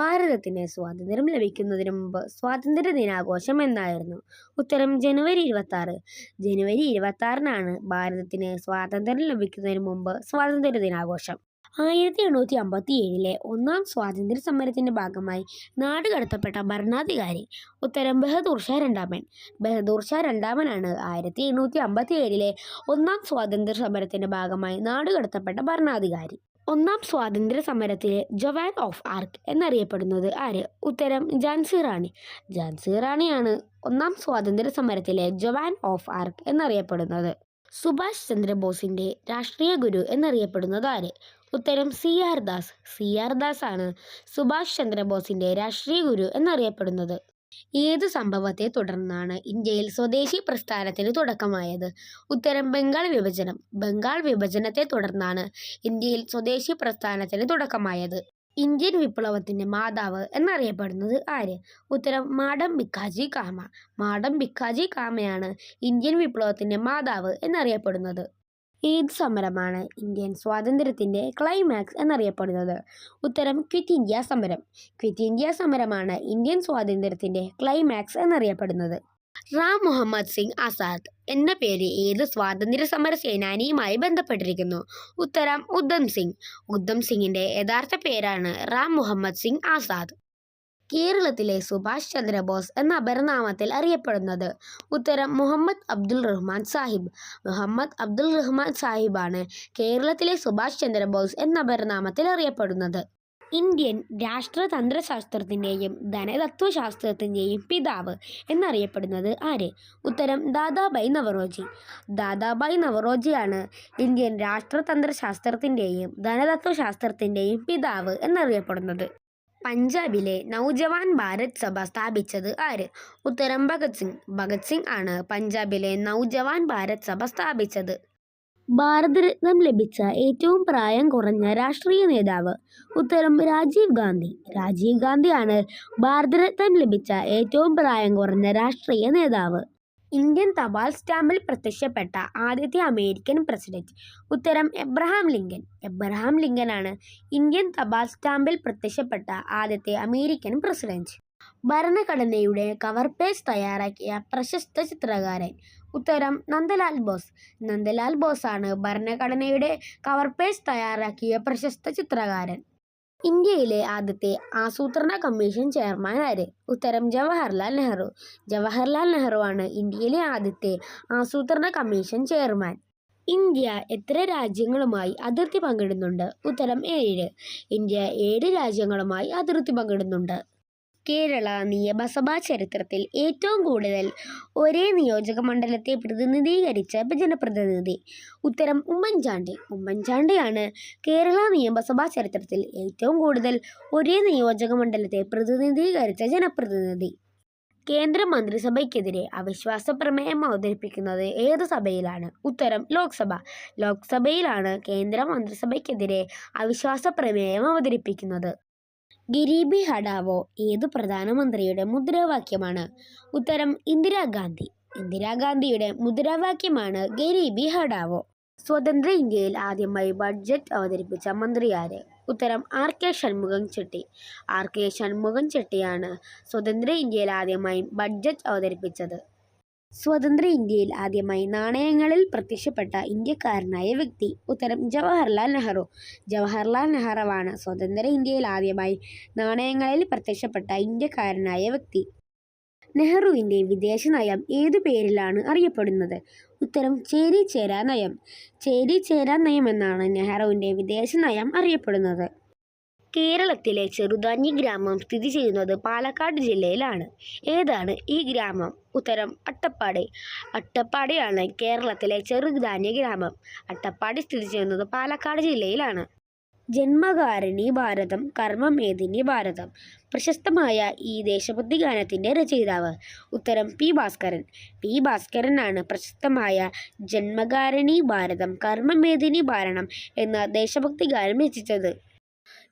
ഭാരതത്തിന് സ്വാതന്ത്ര്യം ലഭിക്കുന്നതിന് മുമ്പ് സ്വാതന്ത്ര്യ ദിനാഘോഷം എന്നായിരുന്നു? ഉത്തരം ജനുവരി 26. ജനുവരി 26-നാണ് ഭാരതത്തിന് സ്വാതന്ത്ര്യം ലഭിക്കുന്നതിന് മുമ്പ് സ്വാതന്ത്ര്യ ദിനാഘോഷം. 1857-ലെ ഒന്നാം സ്വാതന്ത്ര്യ സമരത്തിന്റെ ഭാഗമായി നാടുകടത്തപ്പെട്ട ഭരണാധികാരി? ഉത്തരം ബഹദൂർ ഷാ രണ്ടാമൻ. ബഹദൂർ ഷാ രണ്ടാമനാണ് 1857-ലെ ഒന്നാം സ്വാതന്ത്ര്യ സമരത്തിന്റെ ഭാഗമായി നാടുകടത്തപ്പെട്ട ഭരണാധികാരി. ഒന്നാം സ്വാതന്ത്ര്യ സമരത്തിലെ ജവാൻ ഓഫ് ആർക്ക് എന്നറിയപ്പെടുന്നത് ആര്? ഉത്തരം ഝാൻസി റാണി. ഝാൻസി റാണിയാണ് ഒന്നാം സ്വാതന്ത്ര്യ സമരത്തിലെ ജവാൻ ഓഫ് ആർക്ക് എന്നറിയപ്പെടുന്നത്. സുഭാഷ് ചന്ദ്രബോസിന്റെ രാഷ്ട്രീയ ഗുരു എന്നറിയപ്പെടുന്നത് ആര്? ഉത്തരം C R Das. C R Das ആണ് സുഭാഷ് ചന്ദ്രബോസിന്റെ രാഷ്ട്രീയ ഗുരു എന്നറിയപ്പെടുന്നത്. ഏത് സംഭവത്തെ തുടർന്നാണ് ഇന്ത്യയിൽ സ്വദേശി പ്രസ്ഥാനത്തിന് തുടക്കമായത്? ഉത്തരം ബംഗാൾ വിഭജനം. ബംഗാൾ വിഭജനത്തെ തുടർന്നാണ് ഇന്ത്യയിൽ സ്വദേശി പ്രസ്ഥാനത്തിന് തുടക്കമായത്. ഇന്ത്യൻ വിപ്ലവത്തിന്റെ മാതാവ് എന്നറിയപ്പെടുന്നത് ആര്? ഉത്തരം മാഡം ഭിക്കാജി കാമ. മാഡം ഭിക്കാജി കാമയാണ് ഇന്ത്യൻ വിപ്ലവത്തിന്റെ മാതാവ് എന്നറിയപ്പെടുന്നത്. ഏത് സമരമാണ് ഇന്ത്യൻ സ്വാതന്ത്ര്യത്തിന്റെ ക്ലൈമാക്സ് എന്നറിയപ്പെടുന്നത്? ഉത്തരം ക്വിറ്റ് ഇന്ത്യ സമരം. ക്വിറ്റ് ഇന്ത്യ സമരമാണ് ഇന്ത്യൻ സ്വാതന്ത്ര്യത്തിന്റെ ക്ലൈമാക്സ് എന്നറിയപ്പെടുന്നത്. റാം മുഹമ്മദ് സിംഗ് ആസാദ് എന്ന പേര് ഏത് സ്വാതന്ത്ര്യ സമര സേനാനിയുമായി ബന്ധപ്പെട്ടിരിക്കുന്നു? ഉത്തരം ഉദ്ധം സിംഗ്. ഉദ്ധം സിംഗിന്റെ യഥാർത്ഥ പേരാണ് റാം മുഹമ്മദ് സിംഗ് ആസാദ്. കേരളത്തിലെ സുഭാഷ് ചന്ദ്രബോസ് എന്ന അപരനാമത്തിൽ അറിയപ്പെടുന്നത്? ഉത്തരം മുഹമ്മദ് അബ്ദുൾ റഹ്മാൻ സാഹിബ്. മുഹമ്മദ് അബ്ദുൾ റഹ്മാൻ സാഹിബാണ് കേരളത്തിലെ സുഭാഷ് ചന്ദ്രബോസ് എന്ന അപരനാമത്തിൽ അറിയപ്പെടുന്നത്. ഇന്ത്യൻ രാഷ്ട്രതന്ത്രശാസ്ത്രത്തിന്റെയും ധനതത്വശാസ്ത്രത്തിന്റെയും പിതാവ് എന്നറിയപ്പെടുന്നത് ആര്? ഉത്തരം ദാദാഭായ് നവറോജി. ദാദാഭായ് നവറോജിയാണ് ഇന്ത്യൻ രാഷ്ട്രതന്ത്രശാസ്ത്രത്തിന്റെയും ധനതത്വശാസ്ത്രത്തിന്റെയും പിതാവ് എന്നറിയപ്പെടുന്നത്. പഞ്ചാബിലെ നൗജവാൻ ഭാരത് സഭ സ്ഥാപിച്ചത് ആര്? ഉത്തരം ഭഗത് സിംഗ്. ഭഗത് സിംഗ് ആണ് പഞ്ചാബിലെ നൗജവാൻ ഭാരത് സഭ സ്ഥാപിച്ചത്. ഭാരതരത്നം ലഭിച്ച ഏറ്റവും പ്രായം കുറഞ്ഞ രാഷ്ട്രീയ നേതാവ്? ഉത്തരം രാജീവ് ഗാന്ധി. രാജീവ് ഗാന്ധിയാണ് ഭാരതരത്നം ലഭിച്ച ഏറ്റവും പ്രായം കുറഞ്ഞ രാഷ്ട്രീയ നേതാവ്. ഇന്ത്യൻ തപാൽ സ്റ്റാമ്പിൽ പ്രത്യക്ഷപ്പെട്ട ആദ്യത്തെ അമേരിക്കൻ പ്രസിഡന്റ്? ഉത്തരം എബ്രഹാം ലിങ്കൻ. എബ്രഹാം ലിങ്കനാണ് ഇന്ത്യൻ തപാൽ സ്റ്റാമ്പിൽ പ്രത്യക്ഷപ്പെട്ട ആദ്യത്തെ അമേരിക്കൻ പ്രസിഡന്റ്. ഭരണഘടനയുടെ കവർ പേജ് തയ്യാറാക്കിയ പ്രശസ്ത ചിത്രകാരൻ? ഉത്തരം നന്ദലാൽ ബോസ്. നന്ദലാൽ ബോസാണ് ഭരണഘടനയുടെ കവർ പേജ് തയ്യാറാക്കിയ പ്രശസ്ത ചിത്രകാരൻ. ഇന്ത്യയിലെ ആദ്യത്തെ ആസൂത്രണ കമ്മീഷൻ ചെയർമാൻ ആര്? ഉത്തരം ജവഹർലാൽ നെഹ്റു. ജവഹർലാൽ നെഹ്റു ആണ് ഇന്ത്യയിലെ ആദ്യത്തെ ആസൂത്രണ കമ്മീഷൻ ചെയർമാൻ. ഇന്ത്യ എത്ര രാജ്യങ്ങളുമായി അതിർത്തി പങ്കിടുന്നുണ്ട്? ഉത്തരം 7. ഇന്ത്യ 7 രാജ്യങ്ങളുമായി അതിർത്തി പങ്കിടുന്നുണ്ട്. കേരള നിയമസഭാ ചരിത്രത്തിൽ ഏറ്റവും കൂടുതൽ ഒരേ നിയോജക മണ്ഡലത്തെ പ്രതിനിധീകരിച്ച ജനപ്രതിനിധി? ഉത്തരം ഉമ്മൻചാണ്ടി. ഉമ്മൻചാണ്ടിയാണ് കേരള നിയമസഭാ ചരിത്രത്തിൽ ഏറ്റവും കൂടുതൽ ഒരേ നിയോജക മണ്ഡലത്തെ പ്രതിനിധീകരിച്ച ജനപ്രതിനിധി. കേന്ദ്ര മന്ത്രിസഭയ്ക്കെതിരെ അവിശ്വാസ പ്രമേയം അവതരിപ്പിക്കുന്നത് ഏത് സഭയിലാണ്? ഉത്തരം ലോക്സഭ. ലോക്സഭയിലാണ് കേന്ദ്ര മന്ത്രിസഭയ്ക്കെതിരെ അവിശ്വാസ പ്രമേയം അവതരിപ്പിക്കുന്നത്. ഗരീബി ഹഠാവോ ഏതു പ്രധാനമന്ത്രിയുടെ മുദ്രാവാക്യമാണ്? ഉത്തരം ഇന്ദിരാഗാന്ധി. ഇന്ദിരാഗാന്ധിയുടെ മുദ്രാവാക്യമാണ് ഗരീബി ഹഠാവോ. സ്വതന്ത്ര ഇന്ത്യയിൽ ആദ്യമായി ബഡ്ജറ്റ് അവതരിപ്പിച്ച മന്ത്രി ആര്? ഉത്തരം ആർ കെ ഷൺമുഖം ചെട്ടി. ആർ കെ ഷൺമുഖം ചെട്ടിയാണ് സ്വതന്ത്ര ഇന്ത്യയിൽ ആദ്യമായി ബഡ്ജറ്റ് അവതരിപ്പിച്ചത്. സ്വതന്ത്ര ഇന്ത്യയിൽ ആദ്യമായി നാണയങ്ങളിൽ പ്രത്യക്ഷപ്പെട്ട ഇന്ത്യക്കാരനായ വ്യക്തി? ഉത്തരം ജവഹർലാൽ നെഹ്റു. ജവഹർലാൽ നെഹ്റുവാണ് സ്വതന്ത്ര ഇന്ത്യയിൽ ആദ്യമായി നാണയങ്ങളിൽ പ്രത്യക്ഷപ്പെട്ട ഇന്ത്യക്കാരനായ വ്യക്തി. നെഹ്റുവിന്റെ വിദേശ നയം ഏതു പേരിലാണ് അറിയപ്പെടുന്നത്? ഉത്തരം ചേരി ചേരാ നയം. ചേരി ചേരാ നയം എന്നാണ് നെഹ്റുവിന്റെ വിദേശ നയം അറിയപ്പെടുന്നത്. കേരളത്തിലെ ചെറുധാന്യ ഗ്രാമം സ്ഥിതി ചെയ്യുന്നത് പാലക്കാട് ജില്ലയിലാണ്. ഏതാണ് ഈ ഗ്രാമം? ഉത്തരം അട്ടപ്പാടി. അട്ടപ്പാടിയാണ് കേരളത്തിലെ ചെറുധാന്യ ഗ്രാമം. അട്ടപ്പാടി സ്ഥിതി ചെയ്യുന്നത് പാലക്കാട് ജില്ലയിലാണ്. ജന്മകാരിണി ഭാരതം കർമ്മമേദിനി ഭാരതം പ്രശസ്തമായ ഈ ദേശഭക്തി ഗാനത്തിന്റെ രചയിതാവ്? ഉത്തരം പി ഭാസ്കരൻ. പി ഭാസ്കരനാണ് പ്രശസ്തമായ ജന്മകാരിണി ഭാരതം കർമ്മമേദിനി ഭാരതം എന്ന ദേശഭക്തി ഗാനം രചിച്ചത്.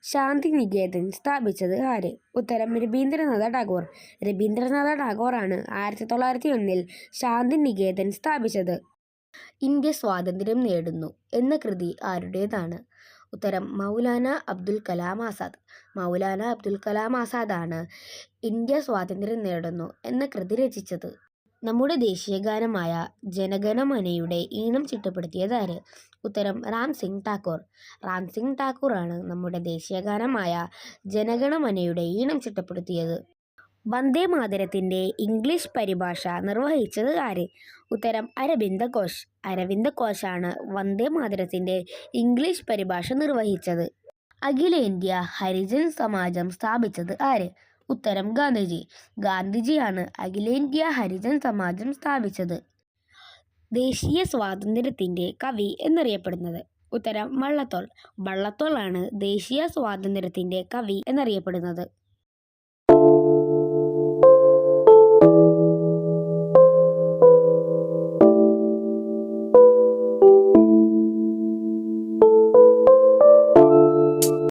ശാന്തിനികേതൻ സ്ഥാപിച്ചത് ആര്? ഉത്തരം രബീന്ദ്രനാഥ ടാഗോർ. രബീന്ദ്രനാഥ ടാഗോറാണ് 1901 ശാന്തിനികേതൻ സ്ഥാപിച്ചത്. ഇന്ത്യ സ്വാതന്ത്ര്യം നേടുന്നു എന്ന കൃതി ആരുടേതാണ്? ഉത്തരം മൗലാന അബ്ദുൽ കലാം ആസാദ്. മൗലാന അബ്ദുൽ കലാം ആസാദാണ് ഇന്ത്യ സ്വാതന്ത്ര്യം നേടുന്നു എന്ന കൃതി രചിച്ചത്. നമ്മുടെ ദേശീയഗാനമായ ജനഗണമനയുടെ ഈണം ചിട്ടപ്പെടുത്തിയത് ആര്? ഉത്തരം റാം സിംഗ് ടാക്കൂർ. റാം സിംഗ് ടാക്കൂറാണ് നമ്മുടെ ദേശീയഗാനമായ ജനഗണമനയുടെ ഈണം ചിട്ടപ്പെടുത്തിയത്. വന്ദേ മാതരത്തിൻ്റെ ഇംഗ്ലീഷ് പരിഭാഷ നിർവഹിച്ചത് ആര്? ഉത്തരം അരവിന്ദ ഘോഷ്. അരവിന്ദ ഘോഷാണ് വന്ദേ മാതരത്തിൻ്റെ ഇംഗ്ലീഷ് പരിഭാഷ നിർവഹിച്ചത്. അഖിലേന്ത്യാ ഹരിജൻ സമാജം സ്ഥാപിച്ചത് ആര്? ഉത്തരം ഗാന്ധിജി. ഗാന്ധിജിയാണ് അഖിലേന്ത്യാ ഹരിജൻ സമാജം സ്ഥാപിച്ചത്. ദേശീയ സ്വാതന്ത്ര്യത്തിൻ്റെ കവി എന്നറിയപ്പെടുന്നത്? ഉത്തരം വള്ളത്തോൾ. വള്ളത്തോളാണ് ദേശീയ സ്വാതന്ത്ര്യത്തിൻ്റെ കവി എന്നറിയപ്പെടുന്നത്.